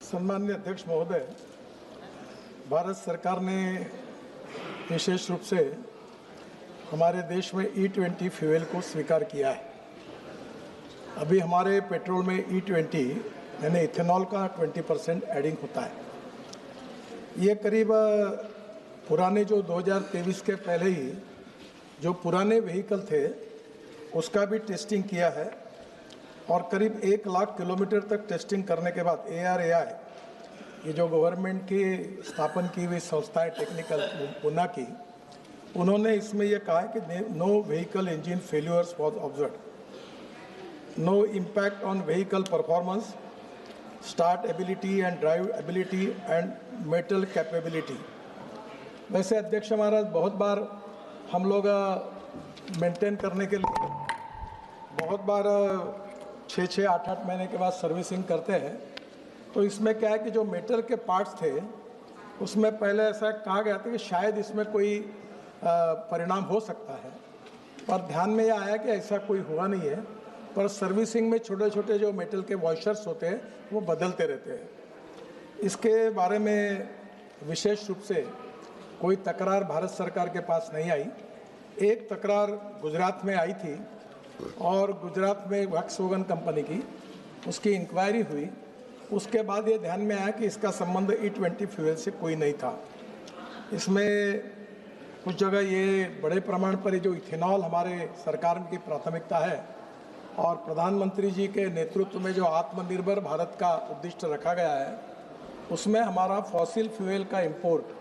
सम्माननीय अध्यक्ष महोदय, भारत सरकार ने विशेष रूप से हमारे देश में E20 फ्यूल को स्वीकार किया है। अभी हमारे पेट्रोल में E20 यानी इथेनॉल का 20% एडिंग होता है। ये करीब पुराने जो 2023 के पहले ही जो पुराने व्हीकल थे उसका भी टेस्टिंग किया है और करीब 1 लाख किलोमीटर तक टेस्टिंग करने के बाद ARAI, ये जो गवर्नमेंट की स्थापन की हुई संस्था है टेक्निकल पुणे की, उन्होंने इसमें यह कहा है कि no vehicle engine failures was observed, no impact on vehicle performance, start ability and drive ability and metal capability. वैसे अध्यक्ष महाराज, बहुत बार हम लोग मेंटेन करने के लिए बहुत बार 6-6, 8-8 महीने के बाद सर्विसिंग करते हैं। तो इसमें क्या है कि जो मेटल के पार्ट्स थे उसमें पहले ऐसा कहा गया था कि शायद इसमें कोई परिणाम हो सकता है, पर ध्यान में यह आया कि ऐसा कोई हुआ नहीं है। पर सर्विसिंग में छोटे छोटे जो मेटल के वॉशर्स होते हैं वो बदलते रहते हैं। इसके बारे में विशेष रूप से कोई तकरार भारत सरकार के पास नहीं आई। एक तकरार गुजरात में आई थी और गुजरात में वॉक्सवैगन कंपनी की उसकी इंक्वायरी हुई। उसके बाद ये ध्यान में आया कि इसका संबंध E20 फ्यूल से कोई नहीं था। इसमें कुछ जगह ये बड़े प्रमाण पर जो इथेनॉल हमारे सरकार की प्राथमिकता है और प्रधानमंत्री जी के नेतृत्व में जो आत्मनिर्भर भारत का उद्दिष्ट रखा गया है, उसमें हमारा फॉसिल फ्यूल का इंपोर्ट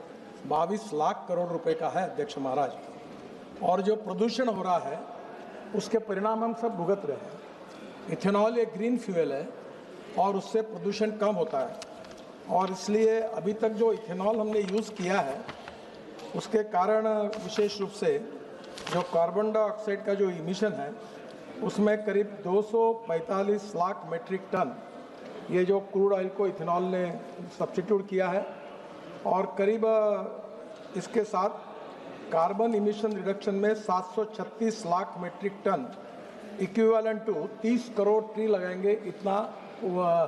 22 लाख करोड़ रुपए का है अध्यक्ष महाराज। और जो प्रदूषण हो रहा है उसके परिणाम हम सब भुगत रहे हैं। इथेनॉल एक ग्रीन फ्यूल है और उससे प्रदूषण कम होता है, और इसलिए अभी तक जो इथेनॉल हमने यूज़ किया है उसके कारण विशेष रूप से जो कार्बन डाइऑक्साइड का जो इमिशन है उसमें करीब 245 लाख मेट्रिक टन ये जो क्रूड ऑयल को इथेनॉल ने सब्स्टिट्यूट किया है, और करीब इसके साथ कार्बन इमिशन रिडक्शन में 736 lakh metric ton equivalent to 30 crore tree लगाएंगे, इतना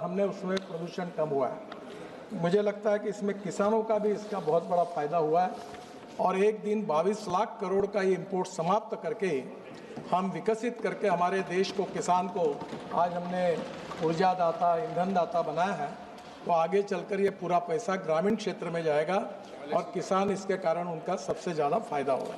हमने उसमें प्रदूषण कम हुआ है। मुझे लगता है कि इसमें किसानों का भी इसका बहुत बड़ा फायदा हुआ है, और एक दिन 22 लाख करोड़ का ये इंपोर्ट समाप्त करके हम विकसित करके हमारे देश को, किसान को आज हमने ऊर्जा दाता, ईंधन दाता बनाया है। तो आगे चलकर ये पूरा पैसा ग्रामीण क्षेत्र में जाएगा और किसान इसके कारण उनका सबसे ज़्यादा फायदा होगा।